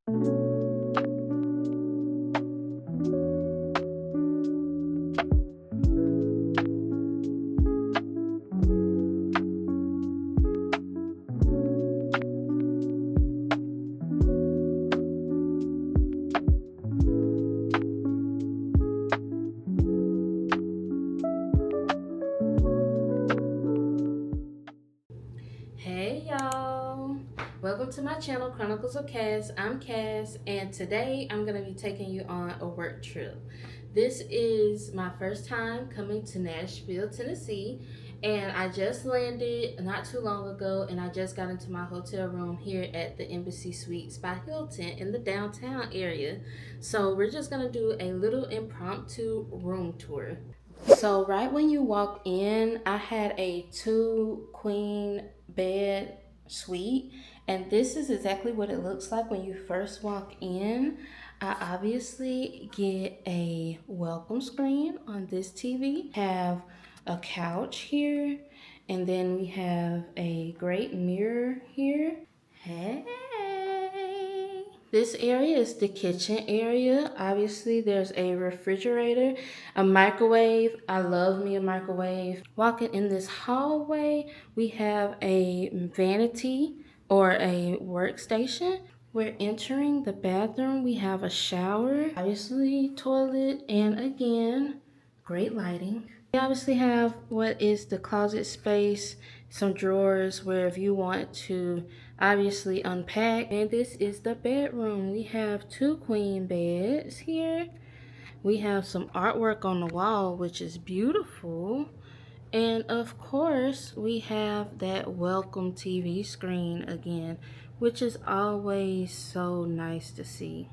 Hey y'all, welcome to my channel Chronicles of Cass. I'm Cass, and today I'm going to be taking you on a work trip. This is my first time coming to Nashville, Tennessee, and I just landed not too long ago, and I just got into my hotel room here at the Embassy Suites by Hilton in the downtown area. So we're just going to do a little impromptu room tour. So right when you walk in, I had a two queen bed suite, and this is exactly what it looks like when you first walk in. I obviously get a welcome screen on this TV, have a couch here, and then we have a great mirror here. Hey. This area is the kitchen area. Obviously, there's a refrigerator, a microwave. I love me a microwave. Walking in this hallway, we have a vanity or a workstation. We're entering the bathroom. We have a shower, obviously, toilet, and again, great lighting. We obviously have what is the closet space, some drawers where if you want to obviously unpack. And this is the bedroom. We have two queen beds here. We have some artwork on the wall, which is beautiful. And of course, we have that welcome TV screen again, which is always so nice to see.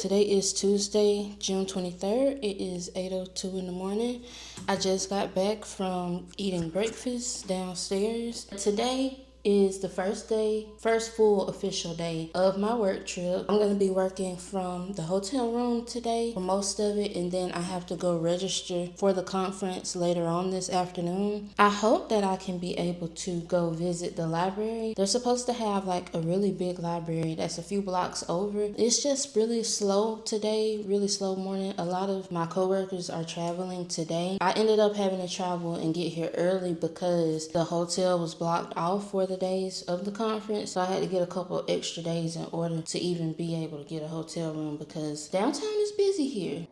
Today is Tuesday, June 23rd. It is 8:02 in the morning. I just got back from eating breakfast downstairs. Today is the first full official day of my work trip. I'm going to be working from the hotel room today for most of it, and then I have to go register for the conference later on this afternoon. I hope that I can be able to go visit the library. They're supposed to have like a really big library that's a few blocks over. It's just really slow today, really slow morning. A lot of my coworkers are traveling today. I ended up having to travel and get here early because the hotel was blocked off for the days of the conference. So I had to get a couple extra days in order to even be able to get a hotel room because downtown is busy here.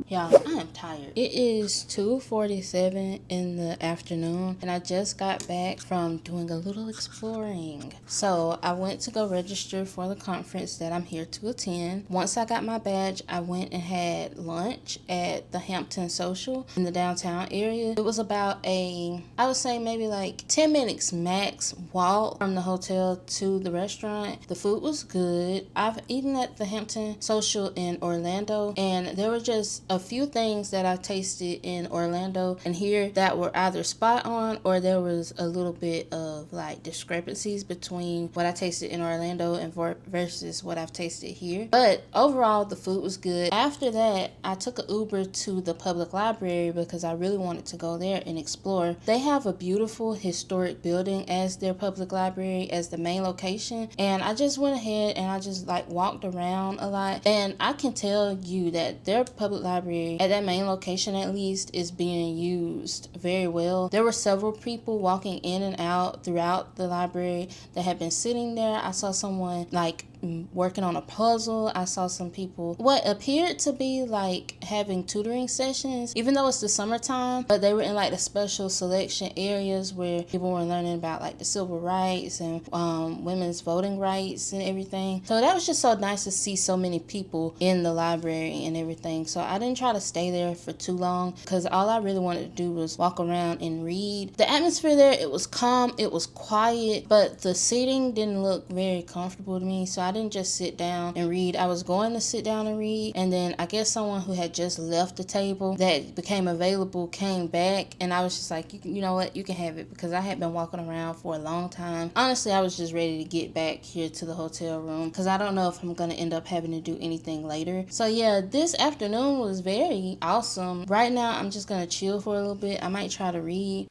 Y'all, I am tired. It is 2:47 in the afternoon and I just got back from doing a little exploring. So I went to go register for the conference that I'm here to attend. Once I got my badge, I went and had lunch at the Hampton Social in the downtown area. It was about I would say maybe like 10 minutes max walk from the hotel to the restaurant. The food was good. I've eaten at the Hampton Social in Orlando and there were just a few things that I tasted in Orlando and here that were either spot on or there was a little bit of like discrepancies between what I tasted in Orlando and versus what I've tasted here. But overall, the food was good. After that, I took an Uber to the public library because I really wanted to go there and explore. They have a beautiful historic building as their public library as the main location, and I just went ahead and I just like walked around a lot, and I can tell you that their public library at that main location at least is being used very well. There were several people walking in and out throughout the library that had been sitting there. I saw someone like working on a puzzle. I saw some people what appeared to be like having tutoring sessions, even though it's the summertime, but they were in like the special selection areas where people were learning about like the civil rights and women's voting rights and everything. So that was just so nice to see so many people in the library and everything. So I didn't try to stay there for too long because all I really wanted to do was walk around and read. The atmosphere there, it was calm, it was quiet, but the seating didn't look very comfortable to me, so I didn't just sit down and read. I was going to sit down and read, and then I guess someone who had just left the table that became available came back, and I was just like, you know what, you can have it, because I had been walking around for a long time. Honestly, I was just ready to get back here to the hotel room because I don't know if I'm going to end up having to do anything later. So yeah, this afternoon was very awesome. Right now, I'm just going to chill for a little bit. I might try to read.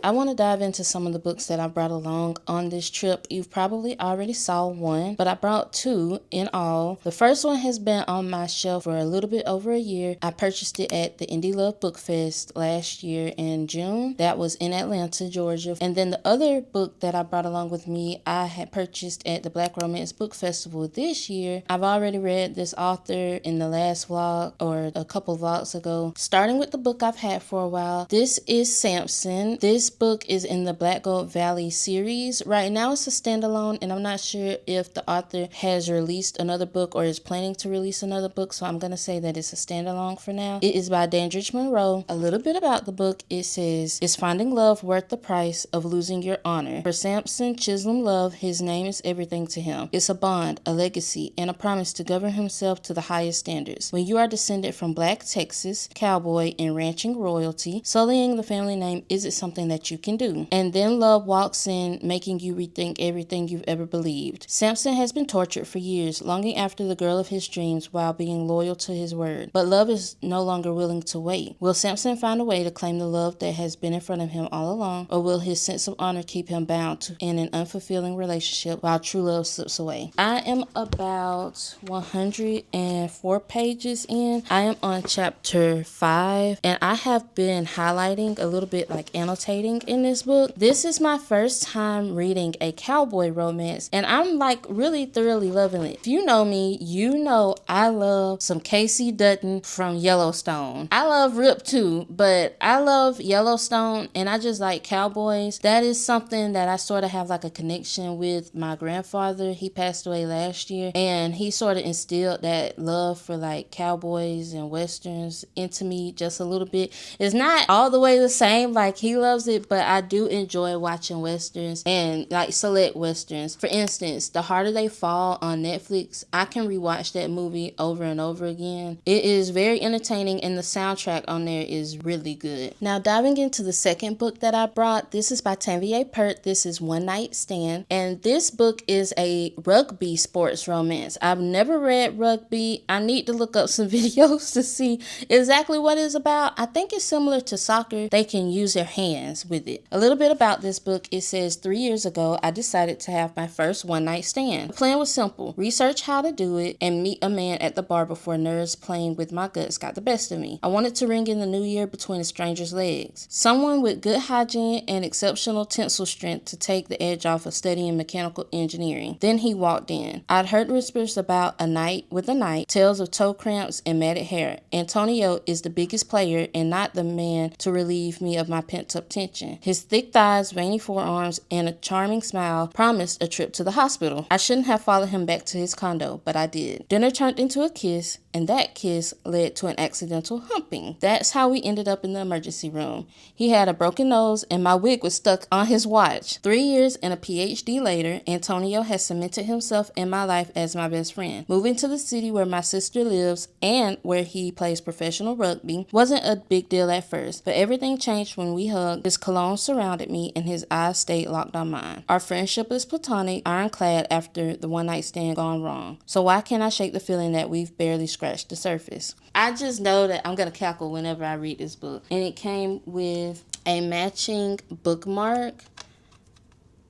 I want to dive into some of the books that I brought along on this trip. You've probably already saw one, but I brought two in all. The first one has been on my shelf for a little bit over a year. I purchased it at the Indie Love Book Fest last year in June. That was in Atlanta, Georgia. And then the other book that I brought along with me, I had purchased at the Black Romance Book Festival this year. I've already read this author in the last vlog or a couple vlogs ago. Starting with the book I've had for a while, this is Sampson. This book is in the Black Gold Valley series. Right now it's a standalone, and I'm not sure if the author has released another book or is planning to release another book, so I'm going to say that it's a standalone for now. It is by Dandridge, Monroe. A little bit about the book. It says, "Is finding love worth the price of losing your honor? For Sampson Chisholm Love, his name is everything to him. It's a bond, a legacy, and a promise to govern himself to the highest standards. When you are descended from Black Texas, cowboy, and ranching royalty, sullying the family name isn't something that you can do. And then love walks in, making you rethink everything you've ever believed. Sampson has been tortured for years, longing after the girl of his dreams while being loyal to his word. But love is no longer willing to wait. Will Sampson find a way to claim the love that has been in front of him all along, or will his sense of honor keep him bound in an unfulfilling relationship while true love slips away?" I am about 104 pages in. I am on chapter 5, and I have been highlighting a little bit, like annotating writing in this book. This is my first time reading a cowboy romance, and I'm like really thoroughly loving it. If you know me, you know I love some Casey Dutton from Yellowstone. I love Rip too, but I love Yellowstone, and I just like cowboys. That is something that I sort of have like a connection with my grandfather. He passed away last year, and he sort of instilled that love for like cowboys and westerns into me just a little bit. It's not all the way the same like he loves it, but I do enjoy watching westerns and like select westerns. For instance, The Harder They Fall on Netflix, I can rewatch that movie over and over again. It is very entertaining, and the soundtrack on there is really good. Now, diving into the second book that I brought, this is by Tanvier Peart. This is One Night Stand, and this book is a rugby sports romance. I've never read rugby. I need to look up some videos to see exactly what it's about. I think it's similar to soccer. They can use their hands with it. A little bit about this book. It says, 3 years ago, I decided to have my first one-night stand. The plan was simple: research how to do it and meet a man at the bar before nerves playing with my guts got the best of me. I wanted to ring in the new year between a stranger's legs. Someone with good hygiene and exceptional tensile strength to take the edge off of studying mechanical engineering. Then he walked in. I'd heard whispers about a night with a knight, tales of toe cramps and matted hair. Antonio is the biggest player and not the man to relieve me of my pent-up tension. His thick thighs, veiny forearms, and a charming smile promised a trip to the hospital. I shouldn't have followed him back to his condo, but I did. Dinner turned into a kiss, and that kiss led to an accidental humping. That's how we ended up in the emergency room. He had a broken nose, and my wig was stuck on his watch. 3 years and a PhD later, Antonio has cemented himself in my life as my best friend. Moving to the city where my sister lives and where he plays professional rugby wasn't a big deal at first, but everything changed when we hugged. His cologne surrounded me, and his eyes stayed locked on mine. Our friendship is platonic, ironclad after the one-night stand gone wrong. So why can't I shake the feeling that we've barely scratched the surface? I just know that I'm going to cackle whenever I read this book. And it came with a matching bookmark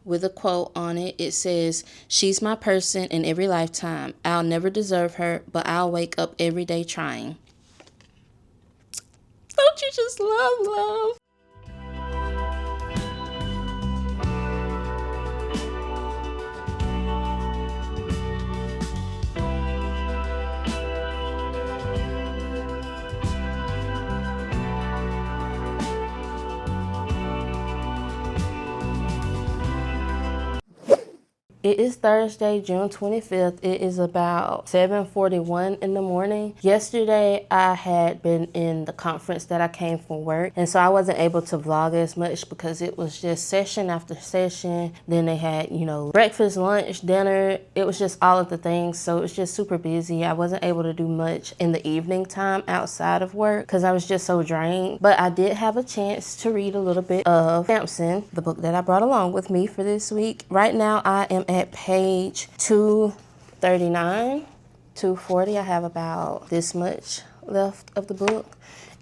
with a quote on it. It says, "She's my person in every lifetime. I'll never deserve her, but I'll wake up every day trying." Don't you just love? It is Thursday, June 25th. It is about 7:41 in the morning. Yesterday, I had been in the conference that I came from work, and so I wasn't able to vlog as much because it was just session after session. Then they had, breakfast, lunch, dinner. It was just all of the things, so it was just super busy. I wasn't able to do much in the evening time outside of work because I was just so drained. But I did have a chance to read a little bit of Sampson, the book that I brought along with me for this week. Right now, I am at page 239, 240. I have about this much left of the book.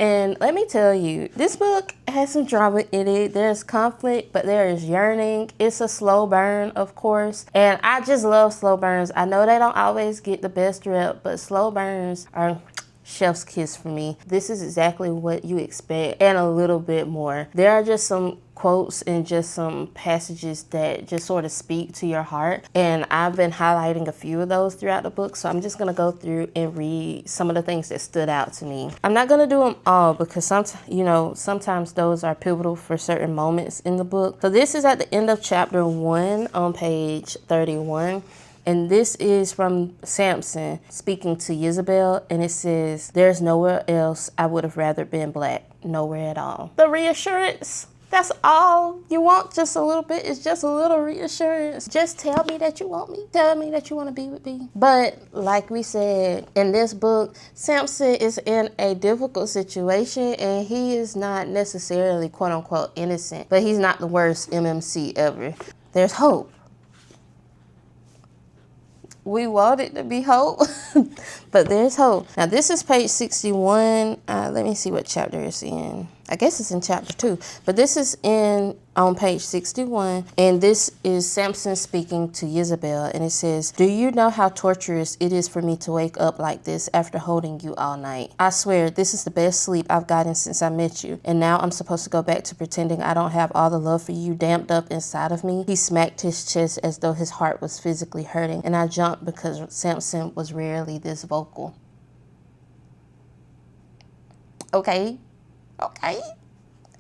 And let me tell you, this book has some drama in it. There's conflict, but there is yearning. It's a slow burn, of course. And I just love slow burns. I know they don't always get the best rep, but slow burns are chef's kiss for me. This is exactly what you expect and a little bit more. There are just some quotes and just some passages that just sort of speak to your heart, and I've been highlighting a few of those throughout the book, so I'm just gonna go through and read some of the things that stood out to me. I'm not gonna do them all because sometimes those are pivotal for certain moments in the book. So this is at the end of chapter 1 on page 31. And this is from Sampson speaking to Isabel, and it says, "There's nowhere else I would have rather been black, nowhere at all." The reassurance, that's all you want, just a little bit. It's just a little reassurance. Just tell me that you want me. Tell me that you want to be with me. But like we said, in this book, Sampson is in a difficult situation, and he is not necessarily quote unquote innocent, but he's not the worst MMC ever. There's hope. We want it to be hope, but there's hope. Now, this is page 61. Let me see what chapter it's in. I guess it's in chapter 2, but this is on page 61, and this is Sampson speaking to Isabel, and it says, "Do you know how torturous it is for me to wake up like this after holding you all night? I swear, this is the best sleep I've gotten since I met you, and now I'm supposed to go back to pretending I don't have all the love for you damped up inside of me." He smacked his chest as though his heart was physically hurting, and I jumped because Sampson was rarely this vocal. Okay.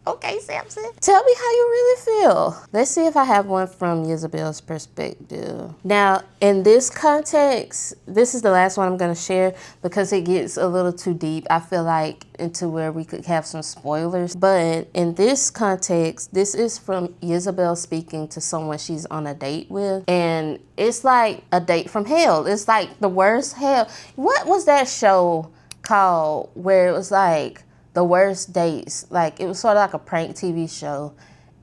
Okay, Sampson. Tell me how you really feel. Let's see if I have one from Isabel's perspective. Now, in this context, this is the last one I'm going to share because it gets a little too deep, I feel like, into where we could have some spoilers. But in this context, this is from Isabel speaking to someone she's on a date with. And it's like a date from hell. It's like the worst hell. What was that show called where it was like the worst dates? Like, it was sort of like a prank TV show,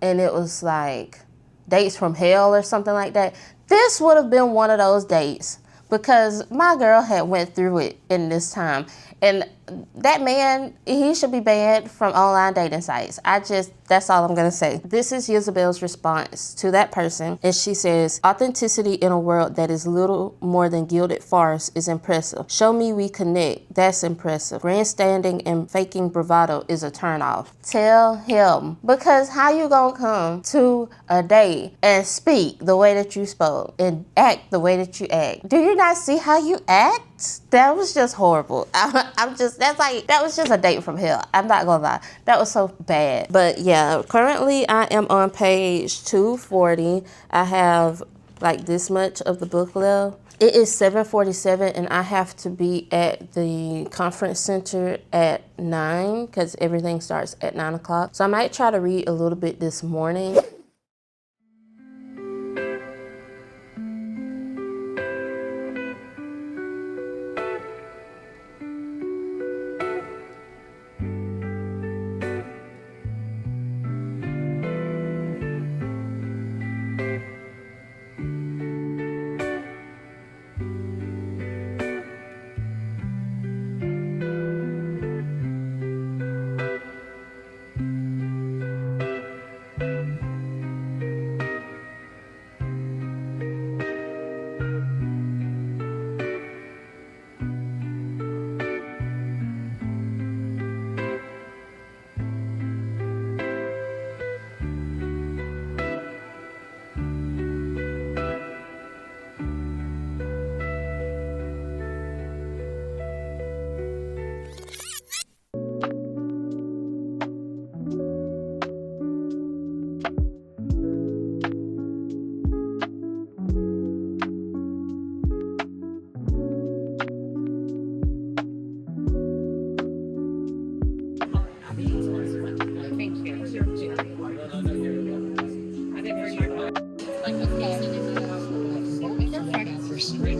and it was like Dates from Hell or something like that. This would have been one of those dates because my girl had went through it in this time, and that man, he should be banned from online dating sites. That's all I'm gonna say. This is Isabel's response to that person, and she says, "Authenticity in a world that is little more than gilded farce is impressive. Show me we connect, that's impressive. Grandstanding and faking bravado is a turnoff." Tell him, because how you gonna come to a date and speak the way that you spoke and act the way that you act? Do you not see how you act? That was just horrible. That was just a date from hell. I'm not gonna lie. That was so bad. But yeah, currently I am on page 240. I have like this much of the book left. It is 7:47 and I have to be at the conference center at 9 because everything starts at 9 o'clock. So I might try to read a little bit this morning.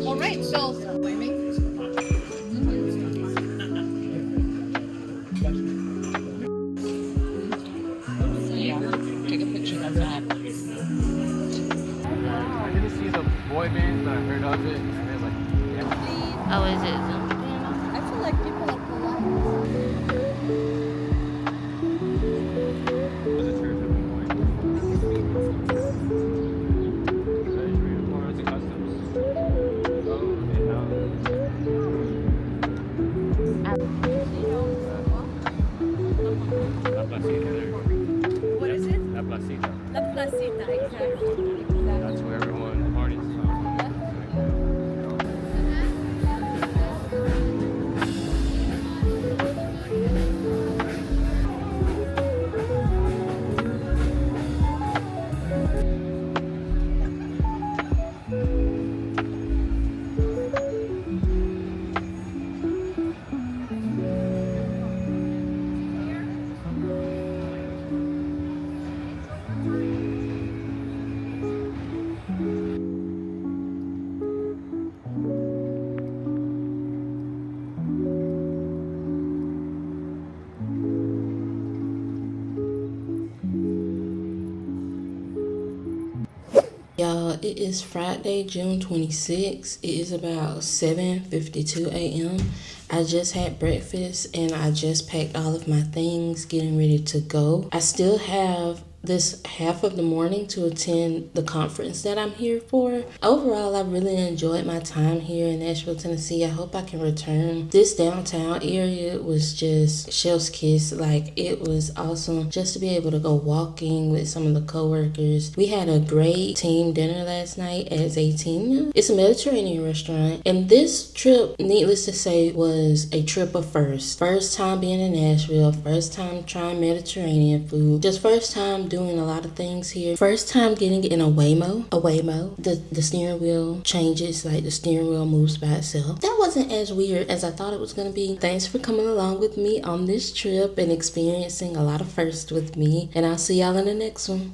All right, so take a picture of that. I didn't see the boy band, but I heard of it. And they're like, yeah. Oh, is it? I feel like people are polite. Was it church at one point? Or was it customs? Oh, okay, now. La Placita there. What is it? La Placita. La Placita, exactly. That's where everyone parties. It is Friday, June 26th. It is about 7:52 a.m. I just had breakfast and I just packed all of my things, getting ready to go. I still have this half of the morning to attend the conference that I'm here for. Overall, I really enjoyed my time here in Nashville, Tennessee. I hope I can return. This downtown area was just chef's kiss. Like, it was awesome just to be able to go walking with some of the coworkers. We had a great team dinner last night at Zaytinya. It's a Mediterranean restaurant, and this trip, needless to say, was a trip of firsts. First time being in Nashville, first time trying Mediterranean food, just first time doing a lot of things here. First time getting in a Waymo. The steering wheel changes, like the steering wheel moves by itself. That wasn't as weird as I thought it was gonna be. Thanks for coming along with me on this trip and experiencing a lot of firsts with me, and I'll see y'all in the next one.